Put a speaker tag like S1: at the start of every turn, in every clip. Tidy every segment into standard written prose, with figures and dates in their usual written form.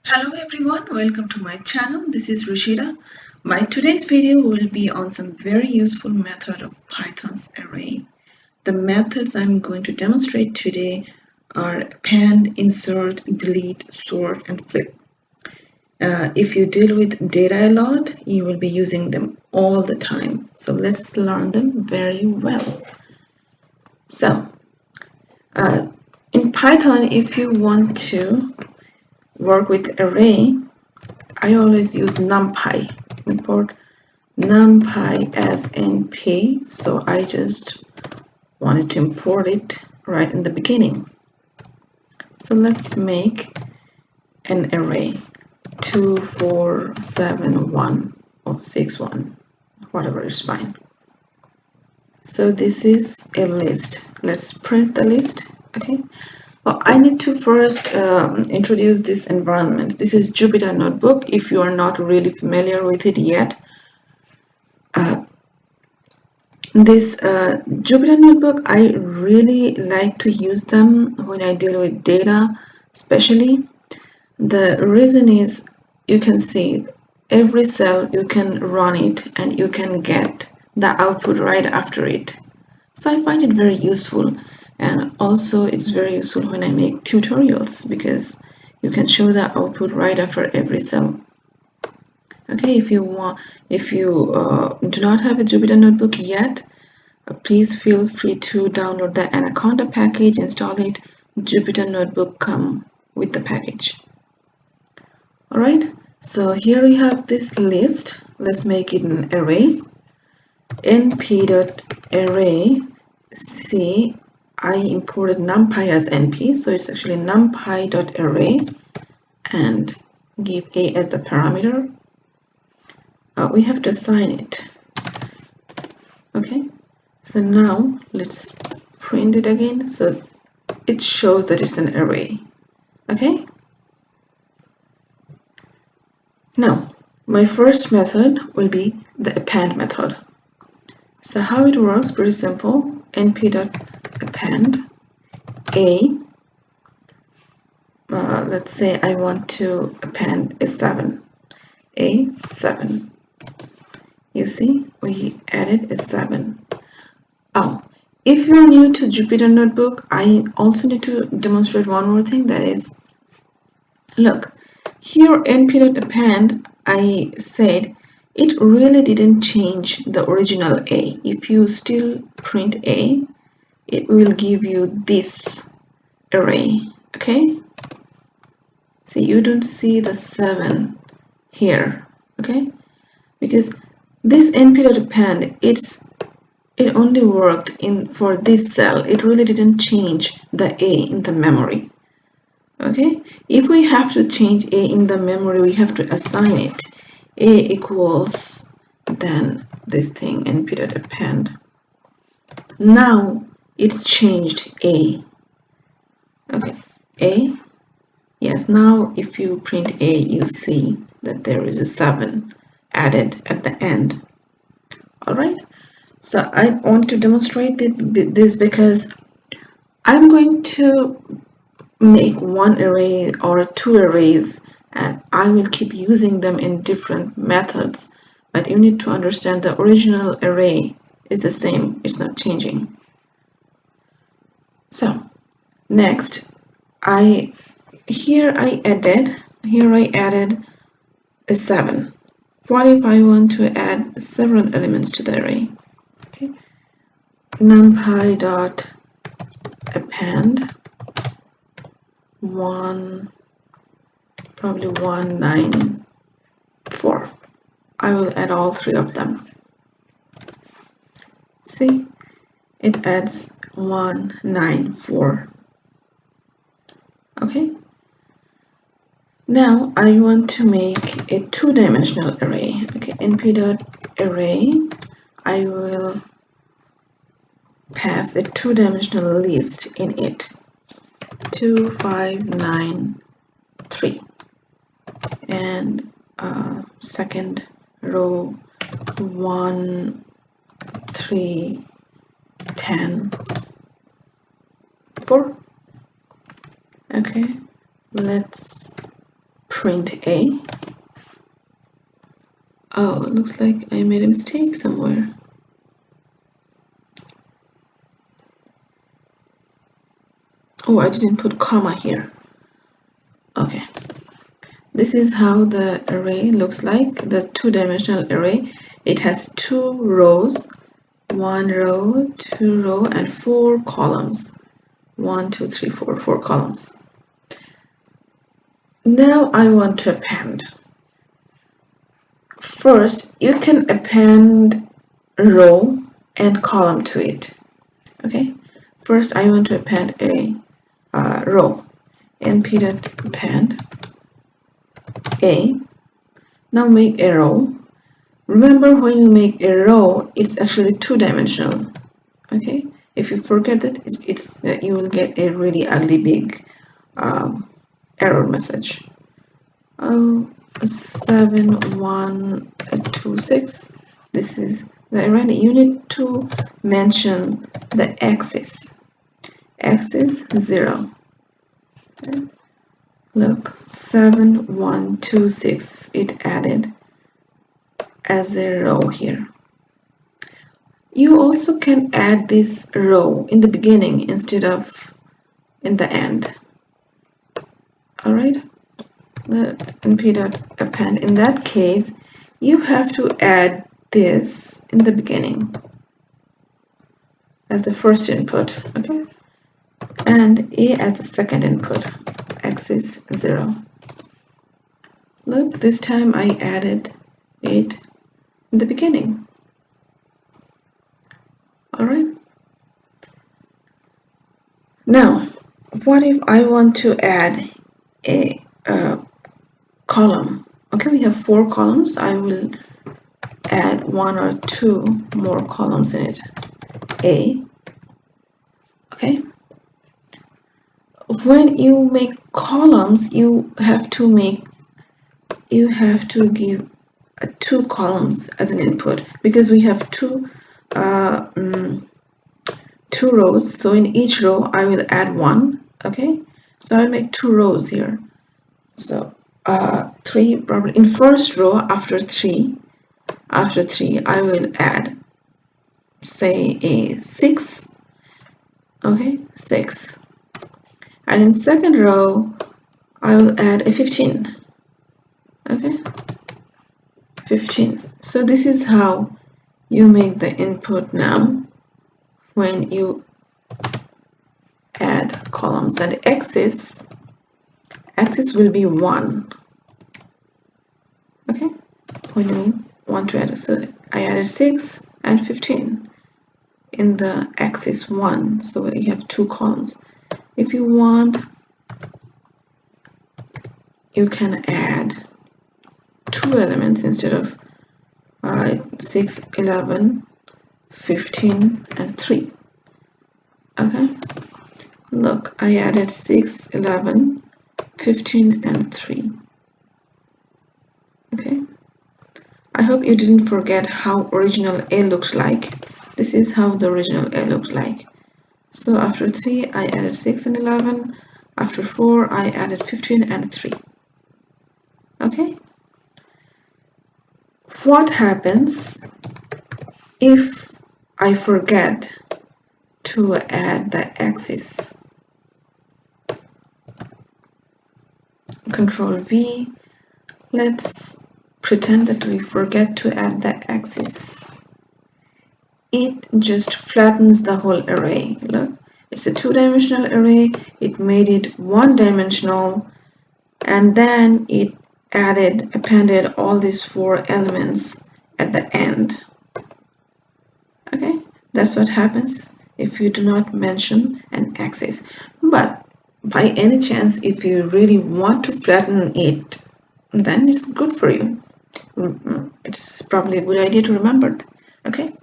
S1: Hello everyone, welcome to my channel. This is Rashida. My today's video will be on some very useful method of Python's array. The methods I'm going to demonstrate today are append, insert, delete, sort, and flip. If you deal with data a lot, you will be using them all the time. So let's learn them very well. So in Python, if you want to work with array, I always use Numpy. Import Numpy as np, so I just wanted to import it right in the beginning. So let's make an array 2, 4, 7, 1 or 6, 1, whatever is fine. So this is a list. Let's print the list. Okay. Well, I need to first introduce this environment. This is Jupyter Notebook. If you are not really familiar with it yet, this Jupyter Notebook, I really like to use them when I deal with data, especially. The reason is you can see every cell, you can run it and you can get the output right after it. So I find it very useful, and also it's very useful when I make tutorials because you can show the output right after every cell. Okay, if you do not have a Jupyter Notebook yet, please feel free to download the Anaconda package, install it. Jupyter Notebook come with the package. Alright, so here we have this list. Let's make it an array. np.array. See, I imported numpy as np, so it's actually numpy.array and give a as the parameter. We have to assign it. Okay, so now let's print it again, so it shows that it's an array. Okay, now my first method will be the append method. So how it works, pretty simple. np.append a, let's say I want to append a 7. You see, we added a 7. Oh, if you're new to Jupyter Notebook, I also need to demonstrate one more thing, that is, look, here np.append, I said it really didn't change the original A. If you still print A, it will give you this array. Okay, so you don't see the 7 here. Okay, because this np.append, it only worked for this cell. It really didn't change the A in the memory. Okay, if we have to change A in the memory, we have to assign it. A equals then this thing np.append. Now it changed A. Okay, A. Yes, now if you print A, you see that there is a 7 added at the end. All right, so I want to demonstrate this because I'm going to make one array or two arrays, and I will keep using them in different methods, but you need to understand the original array is the same, it's not changing. So next, here I added a 7. What if I want to add several elements to the array? Okay, numpy.append 194. I will add all 3 of them. See, it adds 194. Okay, now I want to make a 2-dimensional array. Okay, np.array, I will pass a 2-dimensional list in it. 2, 5, 9, 3, and second row 1, 3, 10, 4. Okay, let's print A. Oh, it looks like I made a mistake somewhere. Oh, I didn't put comma here. Okay. This is how the array looks like, the two-dimensional array. It has 2 rows, 1 row, 2 row, and 4 columns. 1, 2, 3, 4, 4 columns. Now I want to append. First, you can append row and column to it. Okay. First, I want to append a row. np.append a. Now make a row. Remember, when you make a row, it's actually two-dimensional. Okay. If you forget that, you will get a really ugly big error message. 7126. This is the array. You need to mention the axis. Axis 0. Okay. Look, 7126. It added as a row here. You also can add this row in the beginning instead of in the end. All right. np.append. In that case, you have to add this in the beginning as the first input, okay, and a as the second input, axis 0. Look, this time I added it in the beginning. All right. Now, what if I want to add a column? Okay, we have 4 columns. I will add 1 or 2 more columns in it. A. Okay. When you make columns, you have to give 2 columns as an input, because we have 2 rows. So in each row, I will add 1. Okay. So I'll make 2 rows here. So 3 probably in first row after 3. After 3, I will add, say, a 6. Okay, 6. And in second row, I will add a 15. Okay, 15. So this is how you make the input now when you add columns. And axis will be 1. Okay, when you want to add, so I added 6 and 15 in the axis 1, so you have 2 columns. If you want, you can add 2 elements instead of 6, 11, 15, and 3. Okay, look, I added 6, 11, 15, and 3. Okay, I hope you didn't forget how original A looks like. This is how the original A looks like. So after 3, I added 6 and 11. After 4, I added 15 and 3. Okay. What happens if I forget to add the axis? Control V. Let's pretend that we forget to add the axis. It just flattens the whole array. Look, it's a 2-dimensional array. It made it 1-dimensional, and then it appended all these 4 elements at the end. Okay, that's what happens if you do not mention an axis. But by any chance, if you really want to flatten it, then it's good for you. It's probably a good idea to remember. Okay,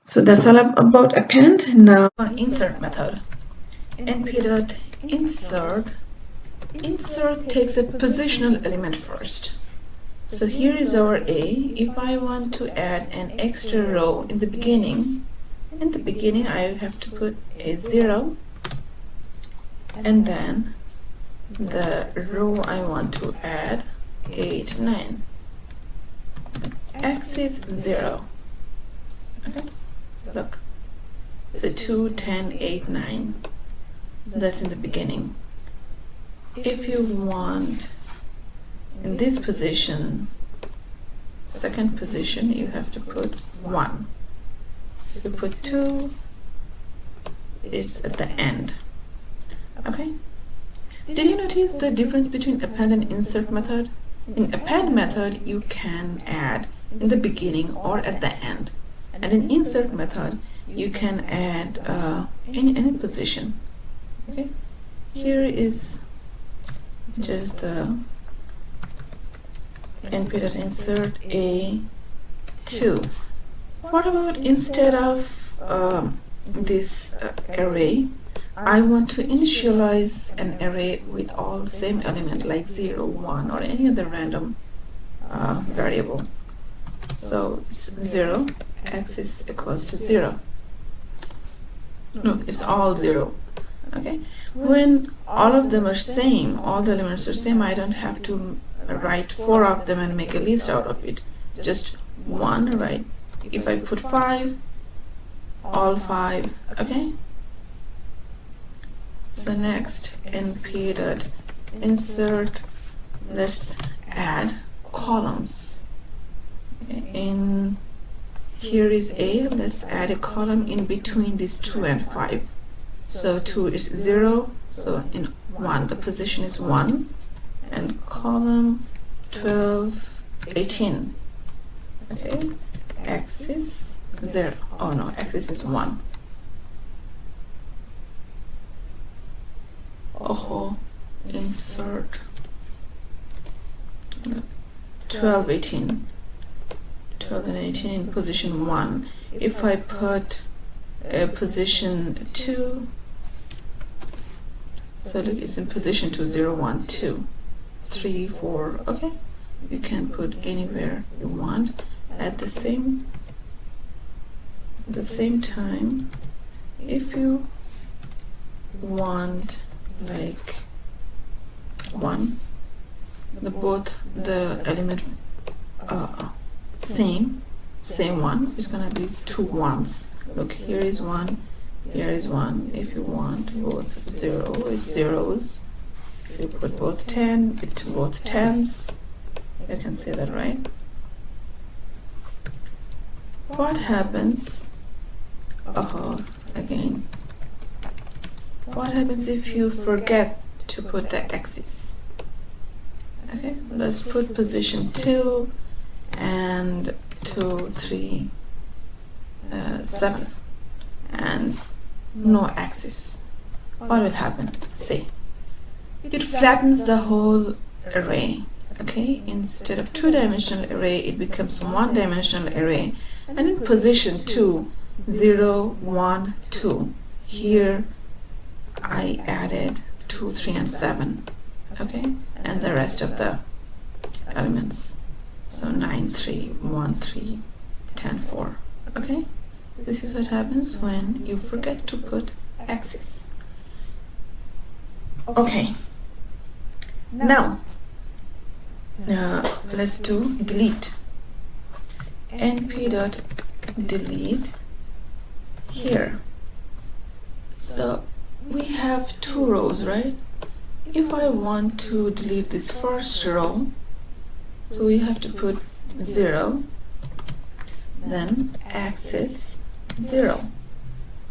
S1: so that's all about append. Now insert method. np.insert. Insert takes a positional element first. So here is our A. If I want to add an extra row in the beginning, I have to put a 0, and then the row I want to add 8, 9. Axis 0. Okay, look. So 2, 10, 8, 9. That's in the beginning. If you want in this position, second position, you have to put 1. If you put 2, it's at the end. Okay? Did you notice the difference between append and insert method? In append method, you can add in the beginning or at the end. And in insert method, you can add any position. Okay? Here is just the np.insert A2. What about instead of this array, I want to initialize an array with all same element like 0, 1 or any other random variable. So it's 0, x is equals to 0. Look, it's all 0. Okay, when all of them are same, all the elements are same, I don't have to write 4 of them and make a list out of it. Just one, right? If I put 5, all 5. Okay, so next np.insert, let's add columns. Okay, in here is A, let's add a column in between these 2 and 5. So 2 is 0, so in 1 the position is 1, and column 12, 18. Okay, axis 0. Oh no, axis is 1. Oh, insert 12, 18. 12 and 18 in position 1. If I put position 2, so look, it's in position 2, 0, 1, 2, 3, 4. Okay, you can put anywhere you want. At the same time, if you want like 1, both the elements same one is gonna be 2 1s. Look, here is 1, here is 1. If you want both 0, it's zeros. If you put both 10, it's both 10s. You can say that, right? What happens? Again. What happens if you forget to put the axis? Okay, let's put position 2 and 2, 3, 7, and no axis. What will happen? See, it flattens the whole array. Okay, instead of 2-dimensional array, it becomes 1-dimensional array. And in position 2, 0, 1, 2, here I added 2, 3, and 7. Okay, and the rest of the elements. So 9, 3, 1, 3, 10, 4. Okay, this is what happens when you forget to put axis. Okay, now let's do delete. np.delete here. So we have 2 rows, right? If I want to delete this first row, so we have to put 0, then axis 0.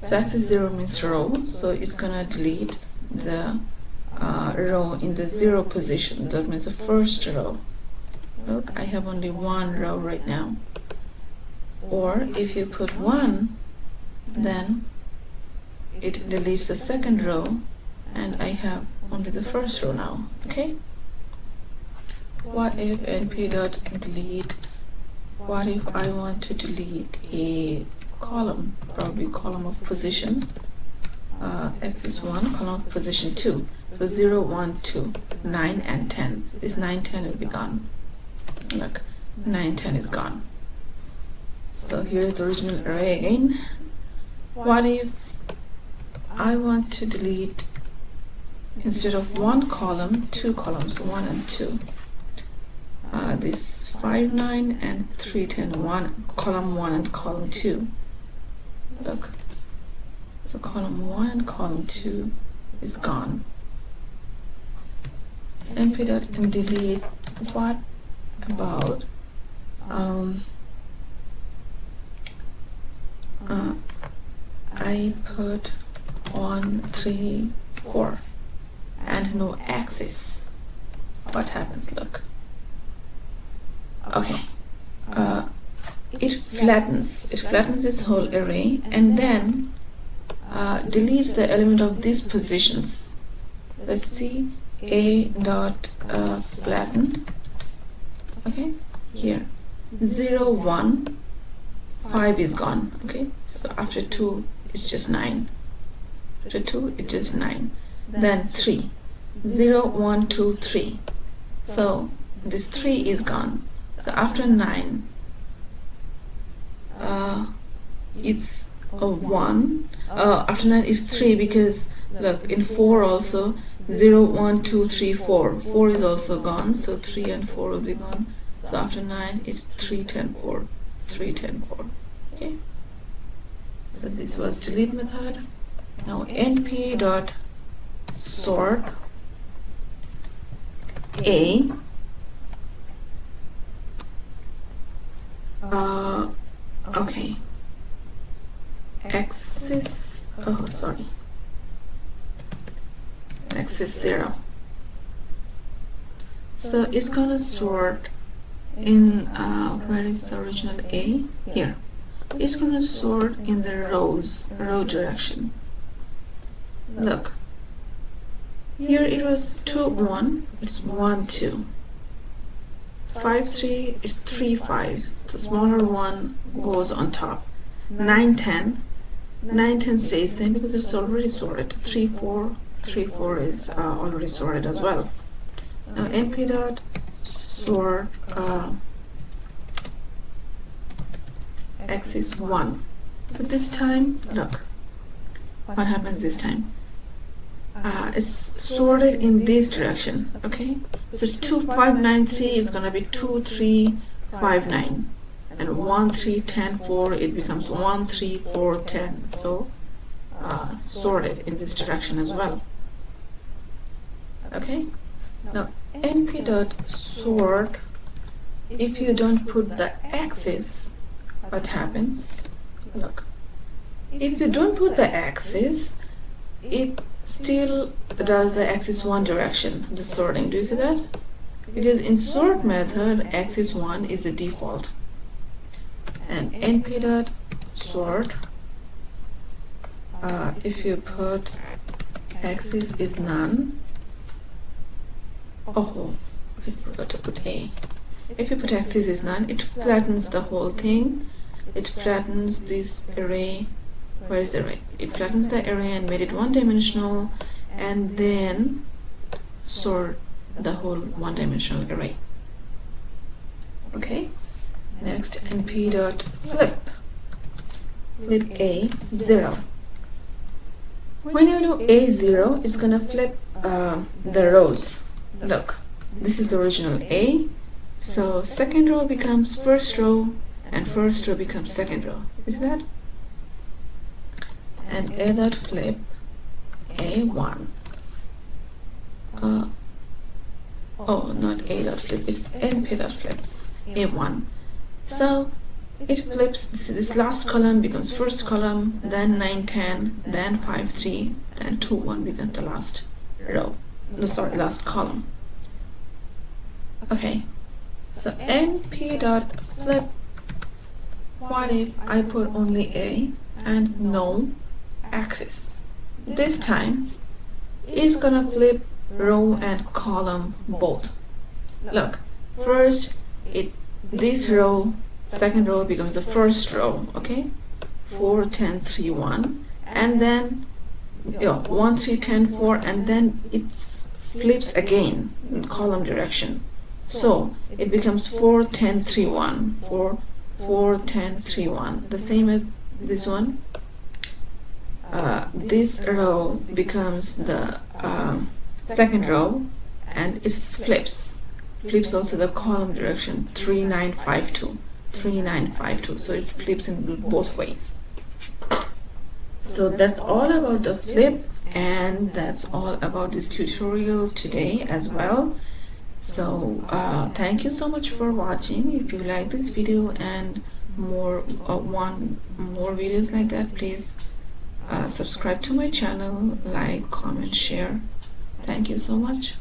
S1: So axis 0 means row, so it's gonna delete the row in the 0 position. That means the first row. Look, I have only 1 row right now. Or if you put 1, then it deletes the second row, and I have only the first row now. Okay, what if np.delete, what if I want to delete a column, probably column of position, axis 1, column of position 2, so 0, 1, 2, 9, and 10. This 9, 10 will be gone. Look, 9, 10 is gone. So here is the original array again. What if I want to delete instead of one column, two columns, 1 and 2. This 5 9 and 3 10, column 1 and column 2. Look, so column 1 and column 2 is gone. np.m delete. What about I put 1 3 4 and no axis? What happens? Look. Okay, it flattens this whole array and then deletes the element of these positions. Let's see, a dot flatten. Okay, here 0 1 5 is gone. Okay, so after 2 it's just 9. After 2 it's just 9. Then 3 0 1 2 3. So this 3 is gone. So after 9 it's a 1. After 9 is 3, because look, in 4 also 0 1 2 3 4. 4 is also gone, so 3 and 4 will be gone. So after 9 it's 3 10 4, 3 10 4. Okay, so this was delete method. Now np dot sort a okay, axis, oh sorry, axis 0. So it's gonna sort in where is the original A? Here. It's gonna sort in the row direction. Look, here it was 2 1, it's 1 2. 5 3 is 3 5. The smaller one goes on top. 9 10. 9 10 stays same because it's already sorted. 3 4 is already sorted as well. Now np dot sort axis 1. So this time, look what happens this time. It's sorted in this direction. Okay, so it's 2 5 9 3 is gonna be 2 3 5 9, and 1 3 10 4 it becomes 1 3 4 10. So sorted in this direction as well. Okay, now np dot sort, if you don't put the axis, what happens? Look, if you don't put the axis, it still does the axis 1 direction, the sorting. Do you see that? Because in sort method axis 1 is the default. And np dot sort, if you put axis is none, oh I forgot to put a. If you put axis is none, it flattens the whole thing. It flattens this array. Where is the array? It flattens the array and made it one-dimensional, and then sort the whole one-dimensional array. Okay, next np dot flip a 0. When you do a 0, it's gonna flip the rows. Look, this is the original a, so second row becomes first row and first row becomes second row. Is that? And a dot flip a1. Oh, not a dot flip, it's np dot flip a1. So it flips, this last column becomes first column, then 9 10, then 5 3, then 2 1 becomes the last row. No, sorry, last column. Okay, so np dot flip. What if I put only a and no axis? This time it's gonna flip row and column both. Look, first this row, second row becomes the first row. Okay, 4 10 3 1, and then 1 3 10 4, and then it flips again in column direction. So it becomes 4 10 3 1, 4 4 10 3 1, the same as this one. This row becomes the second row, and it flips also the column direction 3952, 3952, so it flips in both ways. So that's all about the flip, and that's all about this tutorial today as well. So thank you so much for watching. If you like this video and more more videos like that, please subscribe to my channel, like, comment, share. Thank you so much.